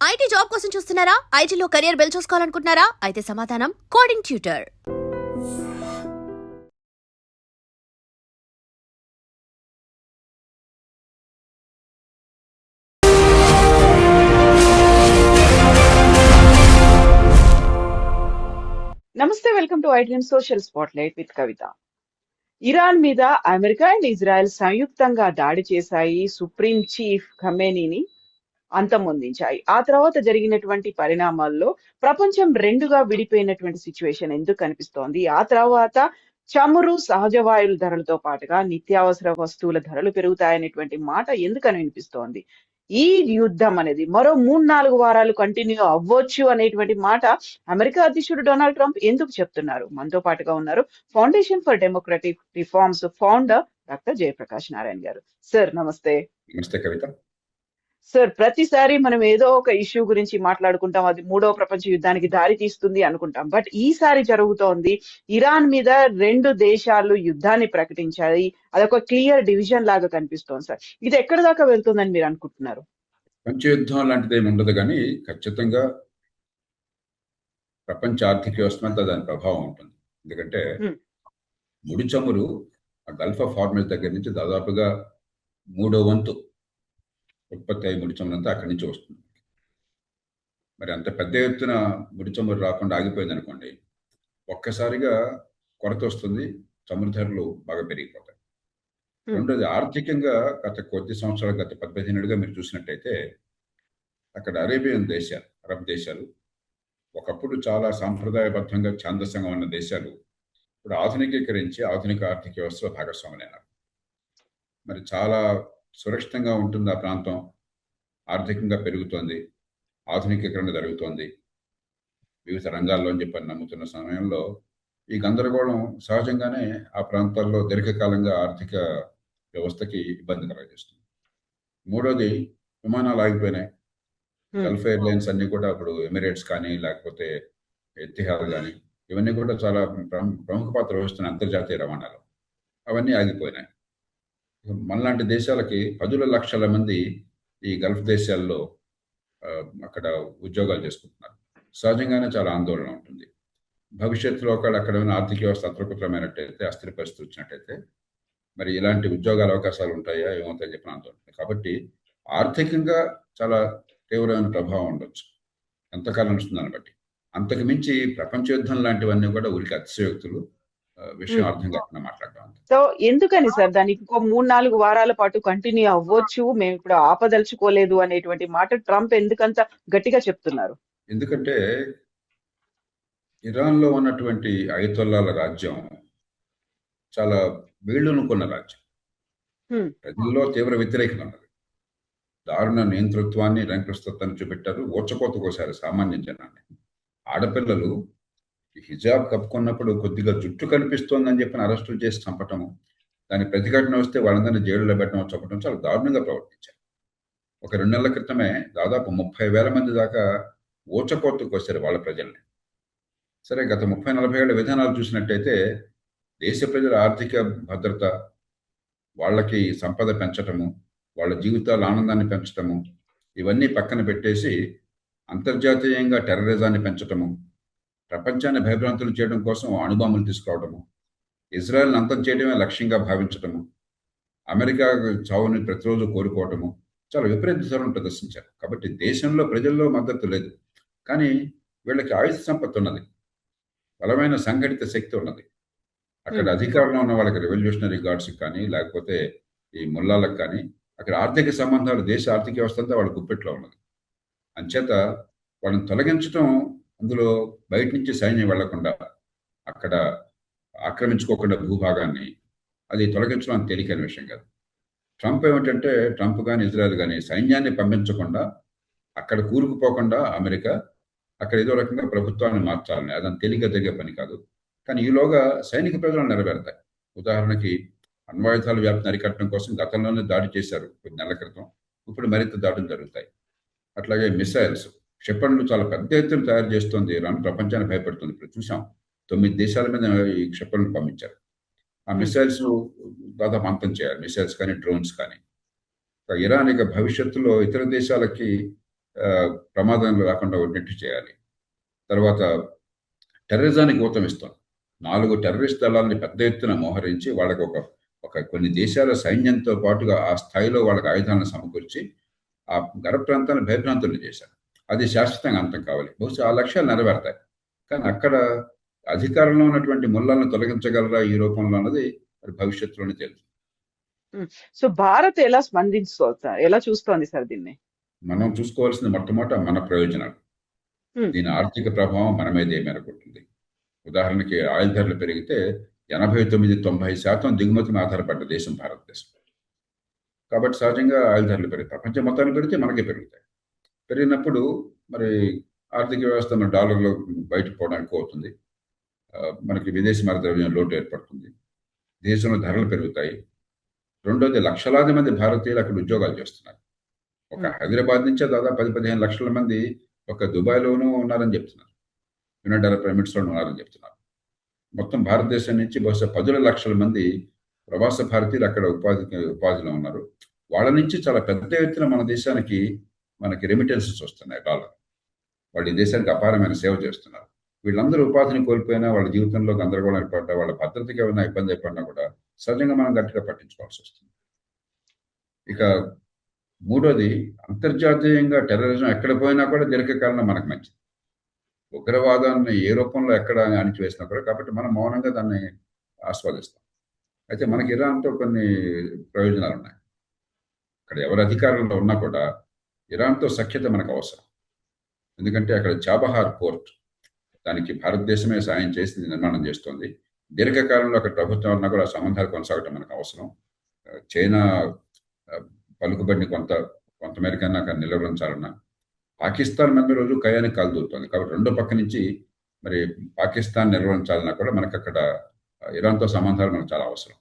IT job కోసం చూస్తున్నారా? ఐటీలో కెరియర్ బిల్డ్ చూసుకోవాలనుకుంటున్నారా? అయితే సమాధానం కోడింగ్ ట్యూటర్. నమస్తే, welcome to iDream social spotlight with Kavitha. Iran మీద అమెరికా అండ్ ఇజ్రాయెల్ సంయుక్తంగా దాడి చేశాయి. సుప్రీం చీఫ్ ఖమేనీని అంతమొందించాయి. ఆ తర్వాత జరిగినటువంటి పరిణామాల్లో ప్రపంచం రెండుగా విడిపోయినటువంటి సిచ్యువేషన్ ఎందుకు కనిపిస్తోంది? ఆ తర్వాత చమురు, సహజ వాయువుల ధరలతో పాటుగా నిత్యావసర వస్తువుల ధరలు పెరుగుతాయనేటువంటి మాట ఎందుకని వినిపిస్తోంది? ఈ యుద్ధం అనేది మరో 3-4 వారాలు కంటిన్యూ అవ్వచ్చు అనేటువంటి మాట అమెరికా అధ్యక్షుడు డొనాల్డ్ ట్రంప్ ఎందుకు చెప్తున్నారు? మనతో పాటుగా ఉన్నారు foundation for democratic reforms founder doctor Jayaprakash Narayana గారు. సార్ నమస్తే. నమస్తే కవిత. సార్, ప్రతిసారి మనం ఏదో ఒక ఇష్యూ గురించి మాట్లాడుకుంటాం, అది మూడవ ప్రపంచ యుద్ధానికి దారి తీస్తుంది అనుకుంటాం. బట్ ఈసారి జరుగుతోంది, ఇరాన్ మీద రెండు దేశాలు యుద్ధాన్ని ప్రకటించాయి. అదొక క్లియర్ డివిజన్ లాగా కనిపిస్తోంది. సార్, ఇది ఎక్కడి దాకా వెళ్తుందని మీరు అనుకుంటున్నారు? ప్రపంచ యుద్ధం లాంటిది ఏమి ఉండదు, కానీ ఖచ్చితంగా ప్రపంచ ఆర్థిక వ్యవస్థ మీద దాని ప్రభావం ఉంటుంది. ఎందుకంటే ముడి చమురు గల్ఫ్ ఆఫ్ హార్మజ్ దగ్గర నుంచి దాదాపుగా 3వ వంతు ఉత్పత్తి అయ్యే ముడి చమురు అంతా అక్కడి నుంచి వస్తుంది. మరి అంత పెద్ద ఎత్తున ముడి చమురు రాకుండా ఆగిపోయింది అనుకోండి, ఒక్కసారిగా కొరత వస్తుంది, చమురు ధరలు బాగా పెరిగిపోతాయి. రెండోది, ఆర్థికంగా గత కొద్ది సంవత్సరాలు, గత 15 ఏళ్ళుగా మీరు చూసినట్టయితే అక్కడ అరేబియన్ దేశాలు, అరబ్ దేశాలు ఒకప్పుడు చాలా సాంప్రదాయబద్ధంగా ఛాందసంగా ఉన్న దేశాలు ఇప్పుడు ఆధునికీకరించి ఆధునిక ఆర్థిక వ్యవస్థలో భాగస్వాములైనారు. మరి చాలా సురక్షితంగా ఉంటుంది ఆ ప్రాంతం, ఆర్థికంగా పెరుగుతోంది, ఆధునికీకరణ జరుగుతోంది వివిధ రంగాల్లో అని చెప్పని నమ్ముతున్న సమయంలో ఈ గందరగోళం సహజంగానే ఆ ప్రాంతాల్లో దీర్ఘకాలంగా ఆర్థిక వ్యవస్థకి ఇబ్బంది కలగజేస్తుంది. మూడోది, విమానాలు ఆగిపోయినాయి. గల్ఫ్ ఎయిర్లైన్స్ అన్ని కూడా ఇప్పుడు ఎమిరేట్స్ కానీ లేకపోతే ఎతిహాద్ కానీ ఇవన్నీ కూడా చాలా ప్రముఖ పాత్ర వహిస్తున్న అంతర్జాతీయ రవాణాలు, అవన్నీ ఆగిపోయినాయి. మనలాంటి దేశాలకి 10 లక్షల మంది ఈ గల్ఫ్ దేశాల్లో అక్కడ ఉద్యోగాలు చేసుకుంటున్నారు. సహజంగానే చాలా ఆందోళన ఉంటుంది. భవిష్యత్తులో ఒకవేళ అక్కడ ఉన్న ఆర్థిక వ్యవస్థ అతృప్తమైనట్టయితే, అస్థిర పరిస్థితి వచ్చినట్టయితే మరి ఇలాంటి ఉద్యోగాల అవకాశాలు ఉంటాయా ఏమవుతాయని చెప్పిన ఆందోళన. కాబట్టి ఆర్థికంగా చాలా తీవ్రమైన ప్రభావం ఉండొచ్చు, ఎంతకాలం నడుస్తుందని బట్టి. అంతకు మించి ప్రపంచ యుద్ధం లాంటివన్నీ కూడా ఊరికి అతిశయోక్తులు, విషయం అర్థం కాకుండా మాట్లాడడం. సో ఎందుకని సార్ దానికి ఇంకో 3-4 వారాల పాటు కంటిన్యూ అవ్వచ్చు, మేము ఇప్పుడు ఆపదలుచుకోలేదు అనేటువంటి మాట ట్రంప్ ఎందుకంత గట్టిగా చెప్తున్నారు? ఎందుకంటే ఇరాన్లో ఉన్నటువంటి అయతొల్లాల రాజ్యం చాలా వీళ్ళనుకున్న రాజ్యం. ప్రజల్లో తీవ్ర వ్యతిరేకత ఉన్నది. దారుణ నియంతృత్వాన్ని, రంకృస్తత్వాన్ని చూపెట్టారు. ఓచకోత కోసారు సామాన్య జనాన్ని. ఆడపిల్లలు హిజాబ్ కప్పుకున్నప్పుడు కొద్దిగా జుట్టు కనిపిస్తోందని చెప్పిన అరెస్టులు చేసి చంపటము, దాని ప్రతిఘటన వస్తే వాళ్ళందరినీ జైలులో పెట్టడం, చంపడం చాలా దారుణంగా ప్రవర్తించారు. ఒక 2 నెలల క్రితమే దాదాపు 30,000 మంది దాకా ఓచకోతకు వచ్చారు వాళ్ళ ప్రజల్ని. సరే, గత 30-40 ఏళ్ల విధానాలు చూసినట్టయితే దేశ ప్రజల ఆర్థిక భద్రత, వాళ్ళకి సంపద పెంచటము, వాళ్ళ జీవితాల ఆనందాన్ని పెంచటము, ఇవన్నీ పక్కన పెట్టేసి అంతర్జాతీయంగా టెర్రరిజాన్ని పెంచటము, ప్రపంచాన్ని భయభ్రాంతులు చేయడం కోసం అణుబాంబులు తీసుకురావడము, ఇజ్రాయెల్ని అంతం చేయడమే లక్ష్యంగా భావించటము, అమెరికా చావుని ప్రతిరోజు కోరుకోవటము, చాలా విపరీత ధోరణి ప్రదర్శించారు. కాబట్టి దేశంలో ప్రజల్లో మద్దతు లేదు, కానీ వీళ్ళకి ఆయుధ సంపత్తి ఉన్నది, బలమైన సంఘటిత శక్తి ఉన్నది. అక్కడ అధికారంలో ఉన్న వాళ్ళకి, రెవల్యూషనరీ గార్డ్స్కి కానీ లేకపోతే ఈ ముల్లాలకు కానీ అక్కడ ఆర్థిక సంబంధాలు, దేశ ఆర్థిక వ్యవస్థ అంతా వాళ్ళ గుప్పెట్లో ఉన్నది. అంచేత వాళ్ళని తొలగించడం, అందులో బయట నుంచి సైన్యం వెళ్లకుండా, అక్కడ ఆక్రమించుకోకుండా భూభాగాన్ని, అది తొలగించడం అంత తేలికైన విషయం కాదు. ట్రంప్ ఏమిటంటే, ట్రంప్ కానీ ఇజ్రాయెల్ కానీ సైన్యాన్ని పంపించకుండా, అక్కడ కూరుకుపోకుండా అమెరికా అక్కడ ఏదో రకంగా ప్రభుత్వాన్ని మార్చాలని, అదంత తేలిక జరిగే పని కాదు. కానీ ఈలోగా సైనిక ప్రజలను నెరవేరుతాయి. ఉదాహరణకి అణ్వాయుధాల వ్యాప్తిని అరికట్టడం కోసం గతంలోనే దాడి చేశారు కొద్ది నెలల క్రితం, ఇప్పుడు మరింత దాడులు జరుగుతాయి. అట్లాగే మిసైల్స్, క్షిపణులు చాలా పెద్ద ఎత్తున తయారు చేస్తుంది ఇరాన్, ప్రపంచాన్ని భయపెడుతుంది. ఇప్పుడు చూసాం 9 దేశాల మీద ఈ క్షిపణులు పంపించారు. ఆ మిసైల్స్ దాదాపు అంతం చేయాలి, మిసైల్స్ కానీ డ్రోన్స్ కానీ. ఇరాన్ ఇక భవిష్యత్తులో ఇతర దేశాలకి ప్రమాదంలో రాకుండా ఉండేట్టు చేయాలి. తర్వాత టెర్రరిజానికి ఊతం ఇస్తాం. 4 టెర్రరిస్ట్ దళాలని పెద్ద ఎత్తున మోహరించి వాళ్ళకి ఒక ఒక కొన్ని దేశాల సైన్యంతో పాటుగా ఆ స్థాయిలో వాళ్ళకి ఆయుధాలను సమకూర్చి ఆ గర్భ ప్రాంతాన్ని భయభ్రాంతుల్ని చేశారు. అది శాశ్వతంగా అంతం కావాలి. బహుశా ఆ లక్ష్యాలు నెరవేరుతాయి. కానీ అక్కడ అధికారంలో ఉన్నటువంటి ముళ్ళలను తొలగించగలరా ఈ రూపంలో అన్నది మరి భవిష్యత్తులోనే తెలుస్తుంది. సో భారత్ ఎలా ఎలా చూస్తోంది సార్ దీన్ని? మనం చూసుకోవాల్సింది మొట్టమొదట మన ప్రయోజనాలు. దీని ఆర్థిక ప్రభావం మన మీద ఏ మేరకు ఉంటుంది. ఉదాహరణకి ఆయిల్ ధరలు పెరిగితే 89-90% దిగుమతి మీద ఆధారపడ్డ దేశం భారతదేశం. కాబట్టి సహజంగా ఆయిల్ ధరలు పెరిగి ప్రపంచం మొత్తాన్ని పెరిగితే మనకే పెరుగుతాయి. పెరిగినప్పుడు మరి ఆర్థిక వ్యవస్థ మన డాలర్లో బయటకు పోవడానికి అవుతుంది. మనకి విదేశీ మారక ద్రవ్యం లోటు ఏర్పడుతుంది. దేశంలో ధరలు పెరుగుతాయి. రెండోది లక్షలాది మంది భారతీయులు అక్కడ ఉద్యోగాలు చేస్తున్నారు. ఒక హైదరాబాద్ నుంచే దాదాపు 10-15 లక్షల మంది ఒక దుబాయ్లోనూ ఉన్నారని చెప్తున్నారు. యునైటెడ్ అరబ్ ఎమిరేట్స్లోనూ ఉన్నారని చెప్తున్నారు. మొత్తం భారతదేశం నుంచి బహుశా 10 లక్షల మంది ప్రవాస భారతీయులు అక్కడ ఉపాధిలో ఉన్నారు. వాళ్ళ నుంచి చాలా పెద్ద ఎత్తున మన దేశానికి మనకి రెమిటెన్సెస్ వస్తున్నాయి డాలర్. వాళ్ళు ఈ దేశానికి అపారమైన సేవ చేస్తున్నారు. వీళ్ళందరూ ఉపాధిని కోల్పోయినా, వాళ్ళ జీవితంలో గందరగోళం ఏర్పడ్డా, వాళ్ళ భద్రతకి ఏమైనా ఇబ్బంది ఏర్పడినా కూడా సహజంగా మనం గట్టిగా పట్టించుకోవాల్సి వస్తుంది. ఇక మూడోది, అంతర్జాతీయంగా టెర్రరిజం ఎక్కడ పోయినా కూడా దీర్ఘకాలంలో మనకు మంచిది. ఉగ్రవాదాన్ని ఏ రూపంలో ఎక్కడ అణిచివేసినా కూడా, కాబట్టి మనం మౌనంగా దాన్ని ఆస్వాదిస్తాం. అయితే మనకి ఇరాన్తో కొన్ని ప్రయోజనాలు ఉన్నాయి. అక్కడ ఎవరు అధికారంలో ఉన్నా కూడా ఇరాన్తో సఖ్యత మనకు అవసరం. ఎందుకంటే అక్కడ చాబహార్ పోర్ట్, దానికి భారతదేశమే సాయం చేసి నిర్మాణం చేస్తుంది. దీర్ఘకాలంలో అక్కడ ప్రభుత్వం ఉన్నా కూడా సంబంధాలు కొనసాగటం మనకు అవసరం. చైనా పలుకుబడిని కొంతమేరకన్నా అక్కడ నిలవరించాలన్నా, పాకిస్తాన్ మీద రోజు కయానికి కాలుదూరుతుంది. కాబట్టి రెండో పక్క నుంచి మరి పాకిస్తాన్ నిర్వహించాలన్నా కూడా మనకు అక్కడ ఇరాన్తో సంబంధాలు మనకు చాలా అవసరం.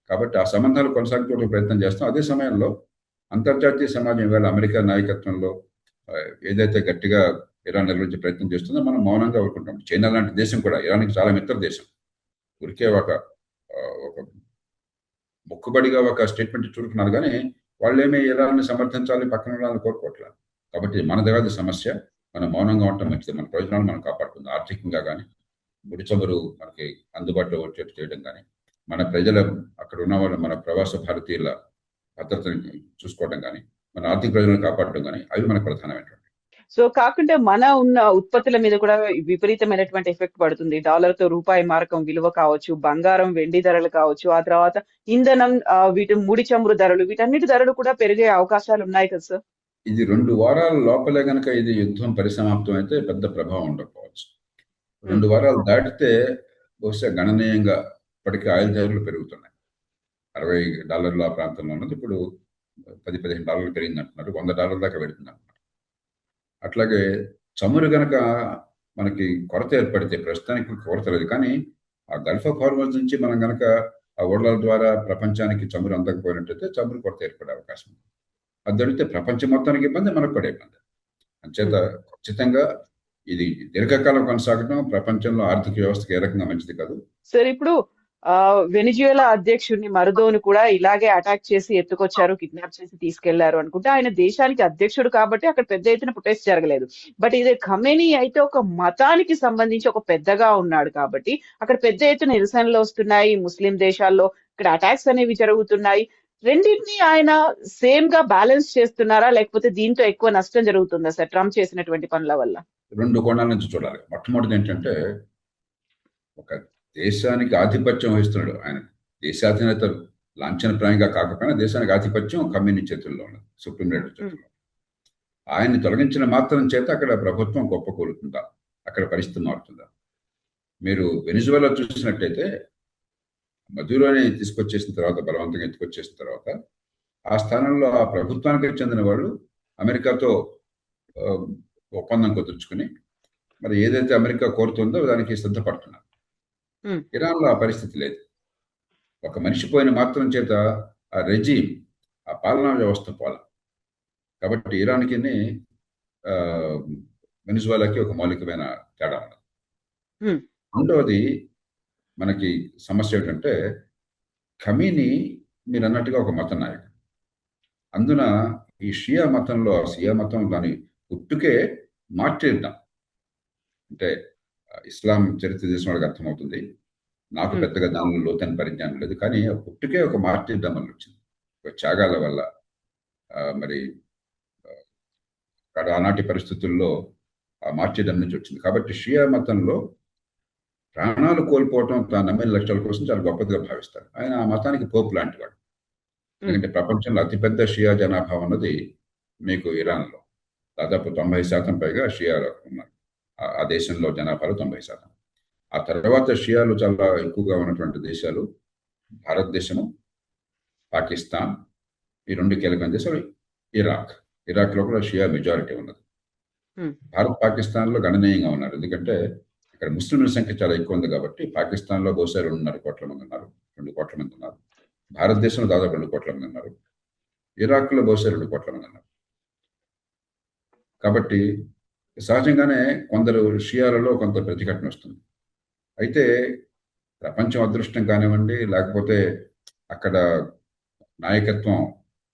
కాబట్టి ఆ సంబంధాలు కొనసాగించడానికి ప్రయత్నం చేస్తాం. అదే సమయంలో అంతర్జాతీయ సమాజం ఇవాళ అమెరికా నాయకత్వంలో ఏదైతే గట్టిగా ఇరాన్ నిర్వహించే ప్రయత్నం చేస్తుందో మనం మౌనంగా ఊరుకుంటాం. చైనా లాంటి దేశం కూడా ఇరాన్కి చాలా మిత్ర దేశం. ఊరికే ఒక మొక్కుబడిగా ఒక స్టేట్మెంట్ చూడుకున్నారు, కానీ వాళ్ళేమీ ఇరాన్ని సమర్థించాలి, పక్కన ఉండాలని కోరుకోవట్లేదు. కాబట్టి మన దగ్గర సమస్య, మనం మౌనంగా ఉండటం మంచిది. మన ప్రయోజనాలు మనం కాపాడుతుంది. ఆర్థికంగా కానీ, ముడి చమురు మనకి అందుబాటులో వచ్చేట్టు చేయడం కానీ, మన ప్రజల అక్కడ ఉన్న వాళ్ళు, మన ప్రవాస భారతీయుల భద్రతని చూసుకోవడం కానీ, మన ఆర్థిక ప్రయోజనాలు కాపాడడం కానీ, అవి మనకు ప్రధానమైనటువంటి. సో కాకుండా మన ఉన్న ఉత్పత్తుల మీద కూడా విపరీతమైనటువంటి ఎఫెక్ట్ పడుతుంది. డాలర్తో రూపాయి మారకం విలువ కావచ్చు, బంగారం వెండి ధరలు కావచ్చు, ఆ తర్వాత ఇంధనం, వీటి ముడి చమురు ధరలు, వీటన్నిటి ధరలు కూడా పెరిగే అవకాశాలు ఉన్నాయి కదా సార్? ఇది 2 వారాల లోపలే గనక ఇది యుద్ధం పరిసమాప్తం అయితే పెద్ద ప్రభావం ఉండకపోవచ్చు. 2 వారాలు దాటితే బహుశా గణనీయంగా ఇప్పటికే ఆయిల్ ధరలు పెరుగుతున్నాయి. $60 ఆ ప్రాంతంలో ఉన్నది ఇప్పుడు $10-15 పెరిగింది అంటున్నారు. $100 దాకా పెడుతుంది అంటున్నారు. అట్లాగే చమురు గనక మనకి కొరత ఏర్పడితే, ప్రస్తుతానికి కొరత లేదు, కానీ ఆ గల్ఫ్ ఆఫ్ హార్మోజ్ నుంచి మనం గనక ఆ ఓడల ద్వారా ప్రపంచానికి చమురు అందకపోయినట్టయితే చమురు కొరత ఏర్పడే అవకాశం ఉంది. అది జరిగితే ప్రపంచం మొత్తానికి ఇబ్బంది, మనకు కూడా ఇబ్బంది. అంచేత ఖచ్చితంగా ఇది దీర్ఘకాలం కొనసాగడం ప్రపంచంలో ఆర్థిక వ్యవస్థకి ఏ రకంగా మంచిది కాదు. సార్, ఇప్పుడు వెనిజుయేలా అధ్యక్షుడిని మరుదోను కూడా ఇలాగే అటాక్ చేసి ఎత్తుకొచ్చారు, కిడ్నాప్ చేసి తీసుకెళ్లారు అనుకుంటే. ఆయన దేశానికి అధ్యక్షుడు కాబట్టి అక్కడ పెద్ద ఎత్తున ప్రొటెస్ట్ జరగలేదు. బట్ ఇదే ఖమేనీ అయితే ఒక మతానికి సంబంధించి ఒక పెద్దగా ఉన్నాడు కాబట్టి అక్కడ పెద్ద ఎత్తున నిరసనలు వస్తున్నాయి. ముస్లిం దేశాల్లో ఇక్కడ అటాక్స్ అనేవి జరుగుతున్నాయి. రెండింటినీ ఆయన సేమ్ గా బ్యాలెన్స్ చేస్తున్నారా, లేకపోతే దీంతో ఎక్కువ నష్టం జరుగుతుందా సార్ ట్రంప్ చేసినటువంటి పనుల వల్ల? 2 కోణాల నుంచి చూడాలి. మొట్టమొదటి ఏంటంటే, ఒక దేశానికి ఆధిపత్యం వహిస్తున్నాడు ఆయన. దేశాధినేత లాంఛనప్రాయంగా కాకపోయినా దేశానికి ఆధిపత్యం ఖమేనీ చేతుల్లో ఉన్నది, సుప్రీం లీడర్ చేతుల్లో. ఆయన్ని తొలగించిన మాత్రం చేత అక్కడ ప్రభుత్వం గొప్పకూలుతుందా, అక్కడ పరిస్థితి మారుతుందా? మీరు వెనిజువేలా చూసినట్టయితే మధురోని తీసుకొచ్చేసిన తర్వాత, బలవంతంగా ఎత్తుకొచ్చేసిన తర్వాత ఆ స్థానంలో ఆ ప్రభుత్వానికి చెందిన వాళ్ళు అమెరికాతో ఒప్పందం కుదుర్చుకుని మరి ఏదైతే అమెరికా కోరుతుందో దానికి సిద్ధపడుతున్నారు. ఇరాన్లో ఆ పరిస్థితి లేదు. ఒక మనిషి పోయిన మాత్రం చేత ఆ రెజీమ్, ఆ పాలనా వ్యవస్థ పోల. కాబట్టి ఇరాన్కి వెనిజువేలాకి ఒక మౌలికమైన తేడా ఉన్నది. రెండవది మనకి సమస్య ఏంటంటే, ఖమేనీ మీరు అన్నట్టుగా ఒక మత నాయకుడు. అందున ఈ షియా మతంలో, షియా మతం దాని పుట్టుకే మార్టిరిజం. అంటే ఇస్లాం చరిత్ర తెలిసిన వాళ్ళకి అర్థమవుతుంది. నాకు పెద్దగా దానిలో లోతైన పరిజ్ఞానం లేదు. కానీ ఆ పుట్టుకే ఒక మార్టిరిజం వల్ల వచ్చింది. ఒక త్యాగాల వల్ల. మరి ఆనాటి పరిస్థితుల్లో ఆ మార్టిరిజం నుంచి వచ్చింది. కాబట్టి షియా మతంలో ప్రాణాలు కోల్పోవటం తాను నమ్మిన లక్ష్యాల కోసం చాలా గొప్పదిగా భావిస్తారు. ఆయన ఆ మతానికి పోపు లాంటి వాడు. ఎందుకంటే ప్రపంచంలో అతిపెద్ద షియా జనాభా ఉన్నది మీకు ఇరాన్లో. దాదాపు 90% పైగా షియాలు ఉన్నారు. ఆ దేశంలో జనాభాలో 90%. ఆ తర్వాత షియాలు చాలా ఎక్కువగా ఉన్నటువంటి దేశాలు భారతదేశము, పాకిస్తాన్, ఈ 2 కీలకమైన దేశాలు, ఇరాక్లో కూడా షియా మెజారిటీ ఉన్నది. భారత్, పాకిస్తాన్లో గణనీయంగా ఉన్నారు. ఎందుకంటే ఇక్కడ ముస్లింల సంఖ్య చాలా ఎక్కువ ఉంది కాబట్టి పాకిస్తాన్లో బహుశా 2.5 కోట్ల మంది ఉన్నారు, 2 కోట్ల మంది ఉన్నారు. భారతదేశంలో దాదాపు 2 కోట్ల మంది ఉన్నారు. ఇరాక్లో బహుశా 2 కోట్ల మంది ఉన్నారు. కాబట్టి సహజంగానే కొందరు షియాలలో కొంత ప్రతిఘటన వస్తుంది. అయితే ప్రపంచం అదృష్టం కానివ్వండి, లేకపోతే అక్కడ నాయకత్వం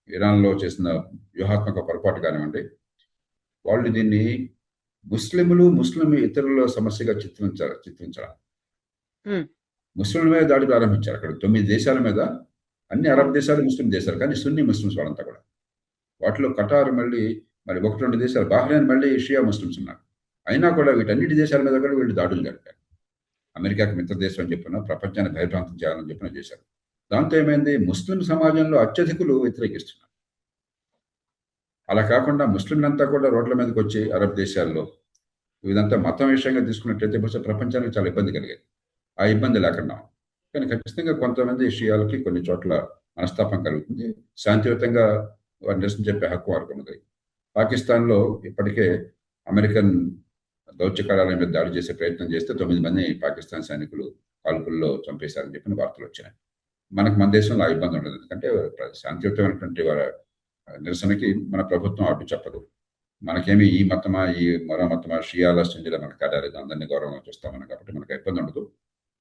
ఇరాన్లో చేసిన వ్యూహాత్మక పొరపాటు కానివ్వండి, వాళ్ళు దీన్ని ముస్లిం ఇతరుల సమస్యగా చిత్రించాలి. ముస్లింల మీద దాడి ప్రారంభించారు. అక్కడ 9 దేశాల మీద, అన్ని అరబ్ దేశాలు ముస్లిం దేశాలు, కానీ సున్నీ ముస్లిమ్స్ వాళ్ళంతా కూడా. వాటిలో ఖటార్ మరి 1-2 దేశాలు, బహ్రెయిన్ మళ్ళీ షియా ముస్లిమ్స్ ఉన్నారు. అయినా కూడా వీటన్నిటి దేశాల మీద కూడా వీళ్ళు దాడులు జరిపారు. అమెరికాకి మిత్ర దేశం అని చెప్పిన, ప్రపంచాన్ని భయభ్రాంతం చేయాలని చెప్పిన చేశారు. దాంతో ఏమైంది, ముస్లిం సమాజంలో అత్యధికులు వ్యతిరేకిస్తున్నారు. అలా కాకుండా ముస్లింలంతా కూడా రోడ్ల మీదకి వచ్చి అరబ్ దేశాల్లో ఇదంతా మతం విషయంగా తీసుకున్నట్లయితే బహుశా ప్రపంచానికి చాలా ఇబ్బంది కలిగేది. ఆ ఇబ్బంది లేకుండా, కానీ ఖచ్చితంగా కొంతమంది షియాలకి కొన్ని చోట్ల మనస్తాపం కలుగుతుంది. శాంతియుతంగా వారి నిరసన చెప్పే హక్కు వారికి ఉన్నది. పాకిస్తాన్లో ఇప్పటికే అమెరికన్ దౌత్య కార్యాలయం మీద దాడి చేసే ప్రయత్నం చేస్తే 9 మంది పాకిస్తాన్ సైనికులు కాల్పుల్లో చంపేశారని చెప్పిన వార్తలు వచ్చినాయి. మన దేశంలో ఆ ఇబ్బంది ఉండదు. ఎందుకంటే శాంతియుతమైనటువంటి వారి నిరసనకి మన ప్రభుత్వం అడ్డు చెప్పదు. మనకేమి ఈ మతమా, ఈ మరో మతమా, షియాల సున్నిల మనకు కాలేదు, అందరినీ గౌరవంగా చూస్తామని. కాబట్టి మనకు ఇబ్బంది ఉండదు.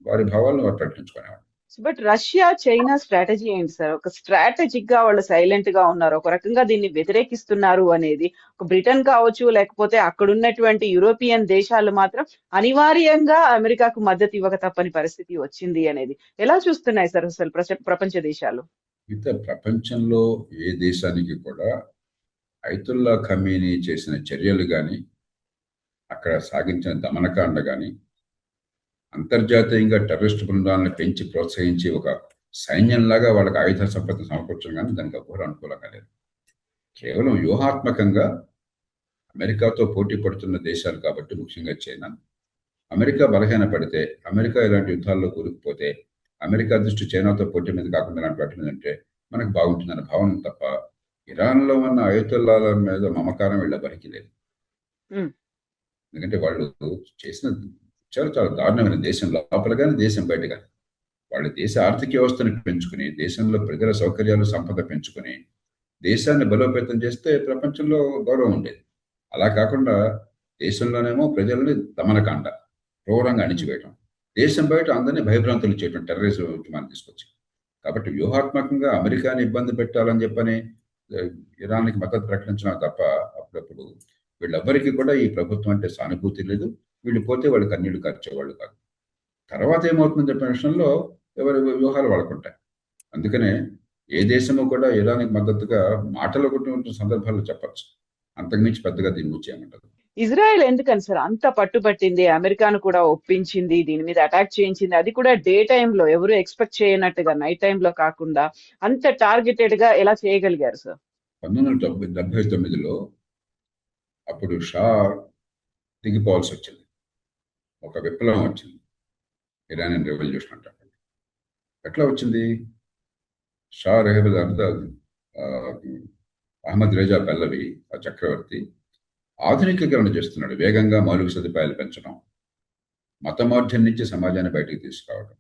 వారి భావాలను వారు ప్రకటించుకునేవాడు. బట్ రష్యా, చైనా స్ట్రాటజీ ఏంటి సార్? ఒక స్ట్రాటజిక్ గా వాళ్ళు సైలెంట్ గా ఉన్నారు, ఒక రకంగా దీన్ని వ్యతిరేకిస్తున్నారు అనేది. ఒక బ్రిటన్ కావచ్చు, లేకపోతే అక్కడ ఉన్నటువంటి యూరోపియన్ దేశాలు మాత్రం అనివార్యంగా అమెరికాకు మద్దతు ఇవ్వక తప్పని పరిస్థితి వచ్చింది అనేది ఎలా చూస్తున్నాయి సార్ అసలు ప్రపంచ దేశాలు? ప్రపంచంలో ఏ దేశానికి కూడా అయతుల్లా ఖమేనీ చేసిన చర్యలు కానీ, అక్కడ సాగించిన దమనకాండ కానీ, అంతర్జాతీయంగా టెర్రరిస్ట్ బృందాలను పెంచి ప్రోత్సహించి ఒక సైన్యంలాగా వాళ్ళకి ఆయుధ సంపద సమకూర్చడం కానీ దానికి ఎవరు అనుకూలంగా లేదు. కేవలం వ్యూహాత్మకంగా అమెరికాతో పోటీ పడుతున్న దేశాలు కాబట్టి, ముఖ్యంగా చైనా, అమెరికా బలహీన పడితే, అమెరికా ఇలాంటి యుద్ధాల్లో కూరుకుపోతే, అమెరికా దృష్టి చైనాతో పోటీ మీద కాకుండా ఇలాంటి వాటి మీద అంటే మనకు బాగుంటుందన్న భావన తప్ప ఇరాన్లో ఉన్న అయతుల్లాల మీద మమకారం వీళ్ళ బరికి లేదు. ఎందుకంటే వాళ్ళు చేసిన చాలా చాలా దారుణమైన, దేశం లోపల కానీ దేశం బయట కానీ. వాళ్ళ దేశ ఆర్థిక వ్యవస్థను పెంచుకుని, దేశంలో ప్రజల సౌకర్యాలు, సంపద పెంచుకుని దేశాన్ని బలోపేతం చేస్తే ప్రపంచంలో గౌరవం ఉండేది. అలా కాకుండా దేశంలోనేమో ప్రజల్ని దమనకాండ, క్రూరంగా అణిచివేయటం, దేశం బయట అందరినీ భయభ్రాంతులు చేయటం, టెర్రరిజం ఉద్యమాన్ని తీసుకొచ్చి. కాబట్టి వ్యూహాత్మకంగా అమెరికాని ఇబ్బంది పెట్టాలని చెప్పని ఇరాన్కి మద్దతు ప్రకటించడం తప్ప అప్పుడప్పుడు వీళ్ళెవ్వరికీ కూడా ఈ ప్రభుత్వం అంటే సానుభూతి లేదు. వీళ్ళు పోతే వాళ్ళు కన్నీళ్లు కార్చేవాళ్ళు కాదు. తర్వాత ఏమవుతుందని చెప్పిన విషయంలో ఎవరి వ్యూహాలు వాళ్ళకుంటాయి. అందుకనే ఏ దేశము కూడా ఇరాన్కి మద్దతుగా మాటలు కొట్టిన సందర్భాల్లో చెప్పచ్చు, అంతకుమించి పెద్దగా దీని గురించి ఏమంటారు. ఇజ్రాయెల్ ఎందుకని సార్ అంత పట్టుబట్టింది, అమెరికాను కూడా ఒప్పించింది, దీని మీద అటాక్ చేయించింది, అది కూడా డే టైంలో, ఎవరు ఎక్స్పెక్ట్ చేయనట్టుగా నైట్ టైంలో కాకుండా అంత టార్గెటెడ్ గా ఎలా చేయగలిగారు సార్? 1979లో అప్పుడు షా దిగిపోవాల్సి వచ్చింది. ఒక విప్లవం వచ్చింది, ఇరానియన్ రెవల్యూషన్ అంటారు. ఎట్లా వచ్చింది? షా అహ్మద్ రేజా పల్లవి, ఆ చక్రవర్తి ఆధునికీకరణ చేస్తున్నాడు. వేగంగా మౌలిక సదుపాయాలు పెంచడం, మతమార్జం నుంచి సమాజాన్ని బయటికి తీసుకురావడం,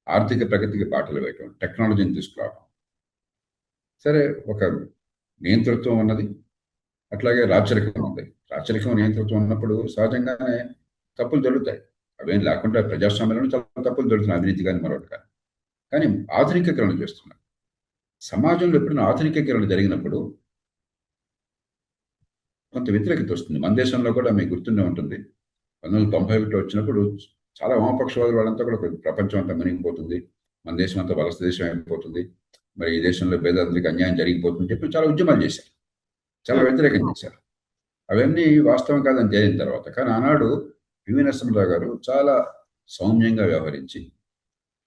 ఆర్థిక ప్రగతికి బాటలు వేయటం, టెక్నాలజీని తీసుకురావడం. సరే, ఒక నియంతృత్వం ఉన్నది, అట్లాగే రాచరికం ఉంది. రాచరికం, నియంతృత్వం ఉన్నప్పుడు సహజంగానే తప్పులు జరుగుతాయి. అవేం లేకుండా ప్రజాస్వామ్యంలో చాలా తప్పులు జరుగుతున్నాయి, అవినీతి కానీ మరొకటి కానీ. కానీ ఆధునికీకరణ చేస్తున్నారు. సమాజంలో ఎప్పుడైనా ఆధునికీకరణ జరిగినప్పుడు కొంత వ్యతిరేకత వస్తుంది. మన దేశంలో కూడా మీకు గుర్తుండే ఉంటుంది. 1991లో వచ్చినప్పుడు చాలా వామపక్షవాదులు వాళ్ళంతా కూడా ప్రపంచం అంతా మునిగిపోతుంది, మన దేశం అంతా వలస దేశం అయిపోతుంది, మరి ఈ దేశంలో పేదలందరికీ అన్యాయం జరిగిపోతుంది చెప్పి చాలా ఉద్యమాలు చేశారు, చాలా వ్యతిరేకం చేశారు. అవన్నీ వాస్తవం కాదని తేలిన తర్వాత, కానీ ఆనాడు పివి నరసింహరావు గారు చాలా సౌమ్యంగా వ్యవహరించి,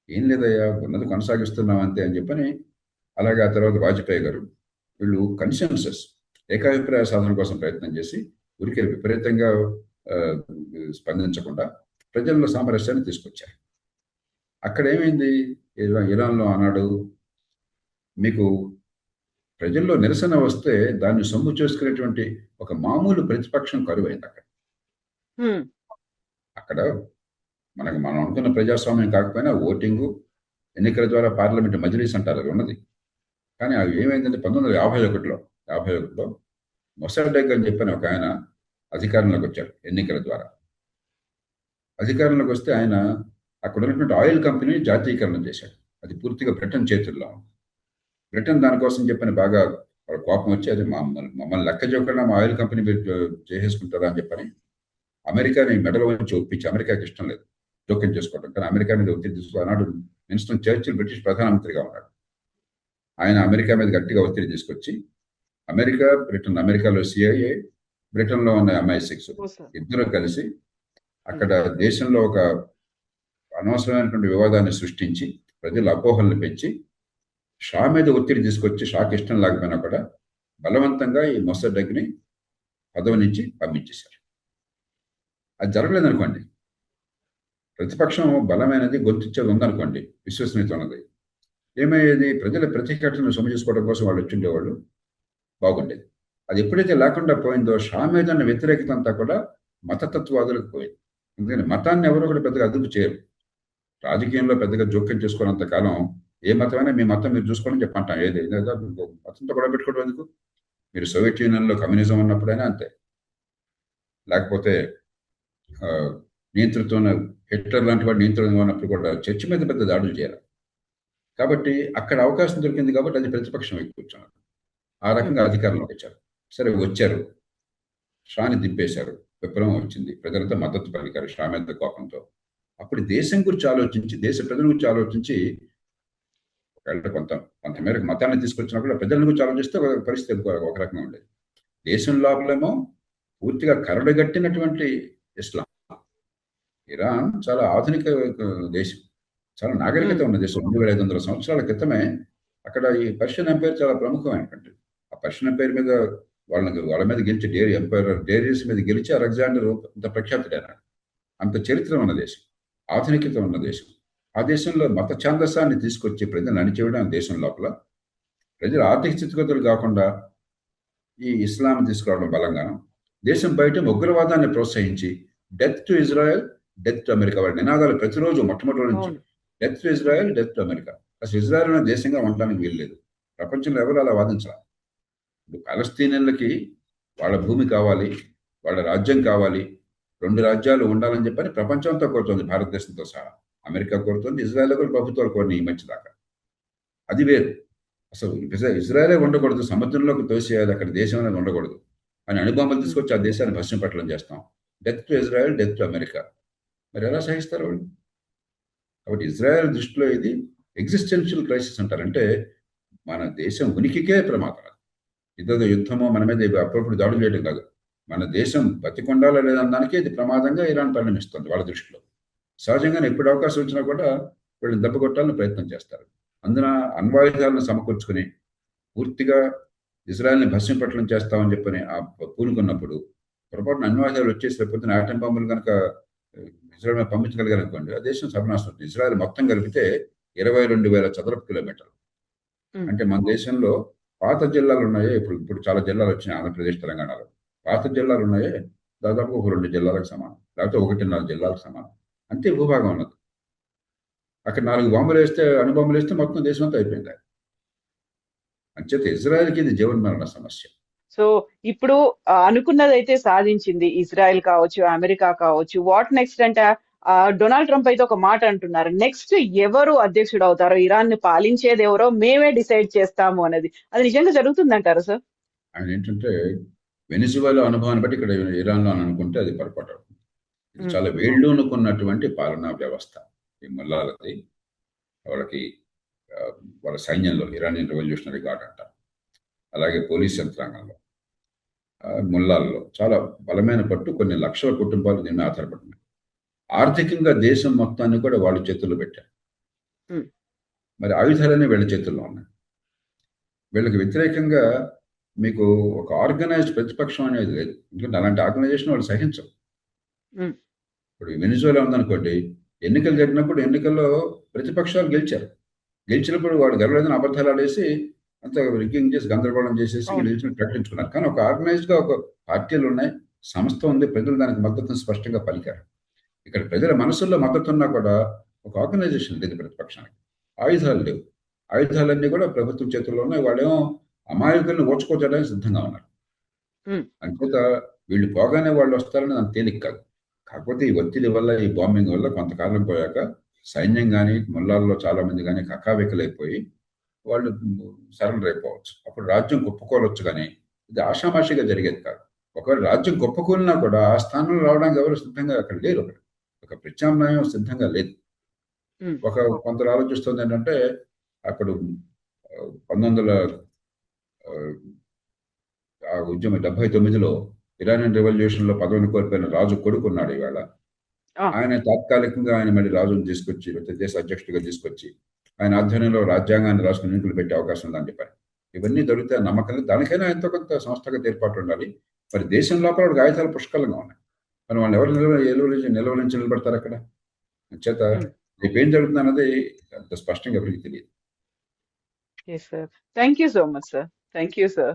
ఏం లేదయ్యా ఉన్నది కొనసాగిస్తున్నాం అంతే అని చెప్పని, అలాగే ఆ తర్వాత వాజ్పేయి గారు వీళ్ళు కన్సెన్సస్ ఏకాభిప్రాయ సాధన కోసం ప్రయత్నం చేసి ఊరికే విపరీతంగా స్పందించకుండా ప్రజల్లో సామరస్యాన్ని తీసుకొచ్చారు. అక్కడ ఏమైంది, ఇరాన్లో ఆనాడు మీకు ప్రజల్లో నిరసన వస్తే దాన్ని సొమ్ము చేసుకునేటువంటి ఒక మామూలు ప్రతిపక్షం కరువైంది అక్కడ. అక్కడ మనం అనుకున్న ప్రజాస్వామ్యం కాకపోయినా ఓటింగు, ఎన్నికల ద్వారా పార్లమెంట్ మజ్లిస్ అంటారు అది ఉన్నది. కానీ అవి ఏమైందంటే 1951లో మొసాడెక్ అని చెప్పిన ఒక ఆయన అధికారంలోకి వచ్చాడు ఎన్నికల ద్వారా. అధికారంలోకి వస్తే ఆయన అక్కడ ఉన్నటువంటి ఆయిల్ కంపెనీని జాతీయకరణ చేశాడు. అది పూర్తిగా బ్రిటన్ చేతుల్లో ఉంది. బ్రిటన్ దానికోసం చెప్పని బాగా వాళ్ళ కోపం వచ్చి, అది మమ్మల్ని లెక్క చెప్పకుండా మా ఆయిల్ కంపెనీ చేసేసుకుంటారా అని చెప్పని అమెరికాని మెడలో నుంచి ఒప్పించి, అమెరికాకి ఇష్టం లేదు జోక్యం చేసుకోవడం, కానీ అమెరికా మీద ఒత్తిడి తీసుకుని ఆనాడు విన్స్టన్ చర్చిల్ బ్రిటిష్ ప్రధానమంత్రిగా ఉన్నాడు. ఆయన అమెరికా మీద గట్టిగా ఒత్తిడి తీసుకొచ్చి బ్రిటన్, అమెరికాలో సిఐఏ, బ్రిటన్లో ఉన్న MI6 ఇద్దరు కలిసి అక్కడ దేశంలో ఒక అనవసరమైనటువంటి వివాదాన్ని సృష్టించి ప్రజల అపోహలను పెంచి షా మీద ఒత్తిడి తీసుకొచ్చి, షాకి ఇష్టం లేకపోయినా కూడా బలవంతంగా ఈ మొసడ్డగ్ని పదవి నుంచి పంపించేశారు. అది జరగలేదనుకోండి, ప్రతిపక్షం బలమైనది, గొంతిచ్చేది ఉందనుకోండి, విశ్వసనీయత ఉన్నది, ఏమయ్యేది, ప్రజల ప్రతిఘటనను సొమ్ము చేసుకోవడం కోసం వాళ్ళు వచ్చిండేవాళ్ళు, బాగుండేది. అది ఎప్పుడైతే లేకుండా పోయిందో షా మీద ఉన్న వ్యతిరేకత అంతా కూడా మతతత్వవాదులకు పోయింది. ఎందుకంటే మతాన్ని ఎవరో కూడా పెద్దగా అదుపు చేయరు. రాజకీయంలో పెద్దగా జోక్యం చేసుకున్నంత కాలం ఏ మతమైనా మీ మతం మీరు చూసుకోవాలని చెప్పంటాం. ఏది మతంతో గొడవ పెట్టుకోవడం ఎందుకు? మీరు సోవియట్ యూనియన్లో కమ్యూనిజం ఉన్నప్పుడైనా అంతే, లేకపోతే నియంతృత్వం హిట్లర్ లాంటి వాడు నియంత్రణ ఉన్నప్పుడు కూడా చర్చి మీద పెద్ద దాడులు చేయాలి. కాబట్టి అక్కడ అవకాశం దొరికింది కాబట్టి అది ప్రతిపక్షం వైపు కూర్చున్నారు. ఆ రకంగా అధికారంలోకి వచ్చారు. సరే వచ్చారు, షాని దింపేశారు, విప్లవం వచ్చింది, ప్రజలతో మద్దతు పలికారు షా మీద కోపంతో. అప్పుడు దేశం గురించి ఆలోచించి, దేశ ప్రజల గురించి ఆలోచించి, కొంత మేరకు మతాన్ని తీసుకొచ్చినప్పుడు ప్రజల గురించి ఆలోచిస్తే పరిస్థితి ఒక రకంగా ఉండేది. దేశం లోపలేమో పూర్తిగా కరడుగట్టినటువంటి ఇస్లాం. ఇరాన్ చాలా ఆధునిక దేశం, చాలా నాగరికత ఉన్న దేశం. 2500 సంవత్సరాల క్రితమే అక్కడ ఈ పర్షియన్ ఎంపైర్ చాలా ప్రముఖమైనటువంటి, ఆ పర్షియన్ ఎంపైర్ మీద వాళ్ళ మీద గెలిచి డేరియస్ మీద గెలిచి అలెగ్జాండర్ అంత ప్రఖ్యాతుడైనాడు. అంత చరిత్ర ఉన్న దేశం, ఆధునికత ఉన్న దేశం. ఆ దేశంలో మత ఛాందసాన్ని తీసుకొచ్చి ప్రజలు అణిచేయడం, దేశం లోపల ప్రజలు ఆర్థిక స్థితిగతులు కాకుండా ఈ ఇస్లాం తీసుకురావడం బలంగాను, దేశం బయట ఉగ్రవాదాన్ని ప్రోత్సహించి death to Israel, death to America వాడి నినాదాలు ప్రతిరోజు మొట్టమొదటి నుంచి death to Israel, death to America. అసలు ఇజ్రాయెల్ అనే దేశంగా ఉండడానికి వీల్లేదు. ప్రపంచంలో ఎవరు అలా వాదించాలి? ఇప్పుడు పాలస్తీనియన్లకి వాళ్ళ భూమి కావాలి, వాళ్ళ రాజ్యం కావాలి, 2 రాజ్యాలు ఉండాలని చెప్పని ప్రపంచం అంతా కోరుతుంది, భారతదేశంతో సహా. అమెరికా కోరుతుంది, ఇజ్రాయెల్ కూడా ప్రభుత్వాలు కోరిన ఈ మధ్య దాకా. అది వేరు. అసలు ఇజ్రాయెలే ఉండకూడదు, సముద్రంలోకి తోసేయాలి, అక్కడ దేశం అనేది ఉండకూడదు అని అణుబాంబులు తీసుకొచ్చి ఆ దేశాన్ని భస్మం పట్టడం చేస్తాం. Death to Israel, death to America. మరి ఎలా సహిస్తారు వాళ్ళు? కాబట్టి ఇజ్రాయెల్ దృష్టిలో ఇది ఎగ్జిస్టెన్షియల్ క్రైసిస్ అంటారంటే మన దేశం ఉనికికే ప్రమాదం. ఇదో యుద్ధమో మన మీద అప్పుడప్పుడు దాడులు చేయడం కాదు, మన దేశం బతికొండాలా లేదనడానికి ఇది ప్రమాదంగా ఇరాన్ పరిణమిస్తుంది వాళ్ళ దృష్టిలో. సహజంగానే ఎప్పుడు అవకాశం వచ్చినా కూడా వీళ్ళని దెబ్బ కొట్టాలని ప్రయత్నం చేస్తారు. అందున అణ్వాయుధాలను సమకూర్చుకుని పూర్తిగా ఇజ్రాయెల్ని భస్మం పట్టడం చేస్తామని చెప్పని ఆ పూనుకున్నప్పుడు పొరపాటున అణ్వాయుధాలు వచ్చేసి లేకపోతే ఆటం బాంబులు కనుక ఇజ్రాయెల్ మీద పంపించగలిగారనుకోండి, ఆ దేశం సర్వనాశనం అవుతుంది. ఇజ్రాయెల్ మొత్తం కలిపితే 22,000 చదరపు కిలోమీటర్లు. అంటే మన దేశంలో పాత జిల్లాలు ఉన్నాయే, ఇప్పుడు చాలా జిల్లాలు వచ్చినాయి ఆంధ్రప్రదేశ్, తెలంగాణలో. పాత జిల్లాలు ఉన్నాయే దాదాపు ఒక 2 జిల్లాలకు సమానం, లేకపోతే 1.5 జిల్లాలకు సమానం. అంతే భూభాగం ఉన్నది. అక్కడ 4 బాంబులు వేస్తే, అణుబాంబులు వేస్తే మొత్తం దేశం అంతా అయిపోయింది. అంచేత ఇజ్రాయెల్కి ఇది జీవన్మరణ సమస్య. సో ఇప్పుడు అనుకున్నదైతే సాధించింది ఇజ్రాయెల్ కావచ్చు, అమెరికా కావచ్చు. వాట్ నెక్స్ట్ అంటే డొనాల్డ్ ట్రంప్ అయితే ఒక మాట అంటున్నారు, నెక్స్ట్ ఎవరు అధ్యక్షుడు అవుతారో, ఇరాన్ ని పాలించేది ఎవరో మేమే డిసైడ్ చేస్తాము అనేది. అది నిజంగా జరుగుతుందంటారు సార్? ఆయన ఏంటంటే వెనిజువేలా అనుభవాన్ని బట్టి ఇక్కడ ఇరాన్లో అని అనుకుంటే అది పొరపాటు అవుతుంది. ఇది చాలా వేళ్ళూనుకున్నటువంటి పాలనా వ్యవస్థ ఈ ముల్లాలది. వాళ్ళకి వాళ్ళ సైన్యంలో ఇరానియన్ రెవల్యూషనరీ గార్డ్ అంటారు, అలాగే పోలీస్ యంత్రాంగంలో, ముల్లాల్లో చాలా బలమైన పట్టు. కొన్ని లక్షల కుటుంబాలు దీని మీద ఆధారపడుతున్నాయి. ఆర్థికంగా దేశం మొత్తాన్ని కూడా వాళ్ళ చేతుల్లో పెట్టారు. మరి ఆయుధాలన్నీ వీళ్ళ చేతుల్లో ఉన్నాయి. వీళ్ళకి వ్యతిరేకంగా మీకు ఒక ఆర్గనైజ్డ్ ప్రతిపక్షం అనేది లేదు. ఎందుకంటే అలాంటి ఆర్గనైజేషన్ వాళ్ళు సహించరు. ఇప్పుడు వెనిజువేలా ఉందనుకోండి, ఎన్నికలు జరిగినప్పుడు ఎన్నికల్లో ప్రతిపక్షాలు గెలిచినప్పుడు వాడు గెలవలేదని అబద్ధాలు ఆడేసి అంతా రిగ్గింగ్ చేసి గందరగోళం చేసేసి గెలిచిన ప్రకటించుకున్నారు. కానీ ఒక ఆర్గనైజ్డ్గా ఒక పార్టీలు ఉన్నాయి, సంస్థ ఉంది, ప్రజలు దానికి మద్దతును స్పష్టంగా పలికారు. ఇక్కడ ప్రజల మనసుల్లో మద్దతు ఉన్నా కూడా ఒక ఆర్గనైజేషన్ లేదు ప్రతిపక్షానికి. ఆయుధాలు లేవు. ఆయుధాలన్నీ కూడా ప్రభుత్వం చేతుల్లో ఉన్నాయి. వాళ్ళేమో అమాయకులను ఓచుకోవడానికి సిద్ధంగా ఉన్నారు. అంచేత వీళ్ళు పోగానే వాళ్ళు వస్తారని నాకు తేలిక కాదు. కాకపోతే ఈ ఒత్తిడి వల్ల, ఈ బాంబింగ్ వల్ల కొంతకాలం పోయాక సైన్యం కానీ ముల్లాల్లో చాలా మంది కానీ కకావికలైపోయి వాళ్ళు సరెండర్ అయిపోవచ్చు. అప్పుడు రాజ్యం కుప్పకూలొచ్చు, కానీ ఇది ఆషామాషిగా జరిగేది కాదు. ఒకవేళ రాజ్యం కుప్పకూలినా కూడా ఆ స్థానంలో రావడానికి ఎవరు సిద్ధంగా అక్కడ లేరు. ఒక ప్రత్యామ్నాయం సిద్ధంగా లేదు. కొందరు ఆలోచిస్తుంది ఏంటంటే, అప్పుడు 1979లో ఇరానియన్ రెవల్యూషన్లో పదవిని కోల్పోయిన రాజు కొడుకున్నాడు ఇవాళ. ఆయన తాత్కాలికంగా ఆయన మళ్ళీ రాజును తీసుకొచ్చి, దేశ అధ్యక్షుడిగా తీసుకొచ్చి ఆయన ఆధ్వర్యంలో రాజ్యాంగాన్ని రాసుకుని ఎన్నికలు పెట్టే అవకాశం ఉందని చెప్పారు. ఇవన్నీ దొరికితే నమ్మకం లేదు. దానికైనా ఎంతో కొంత సంస్థగత ఏర్పాటు ఉండాలి. మరి దేశం లోపల వాడికి ఆయుధాలు పుష్కలంగా ఉన్నాయి. మరి వాళ్ళు ఎవరు నిలవరించి నిలబడతారు అక్కడ? చేత రేపేం జరుగుతుంది అన్నది అంత స్పష్టంగా ఎవరికి తెలియదు. Thank you so much sir. Thank you sir.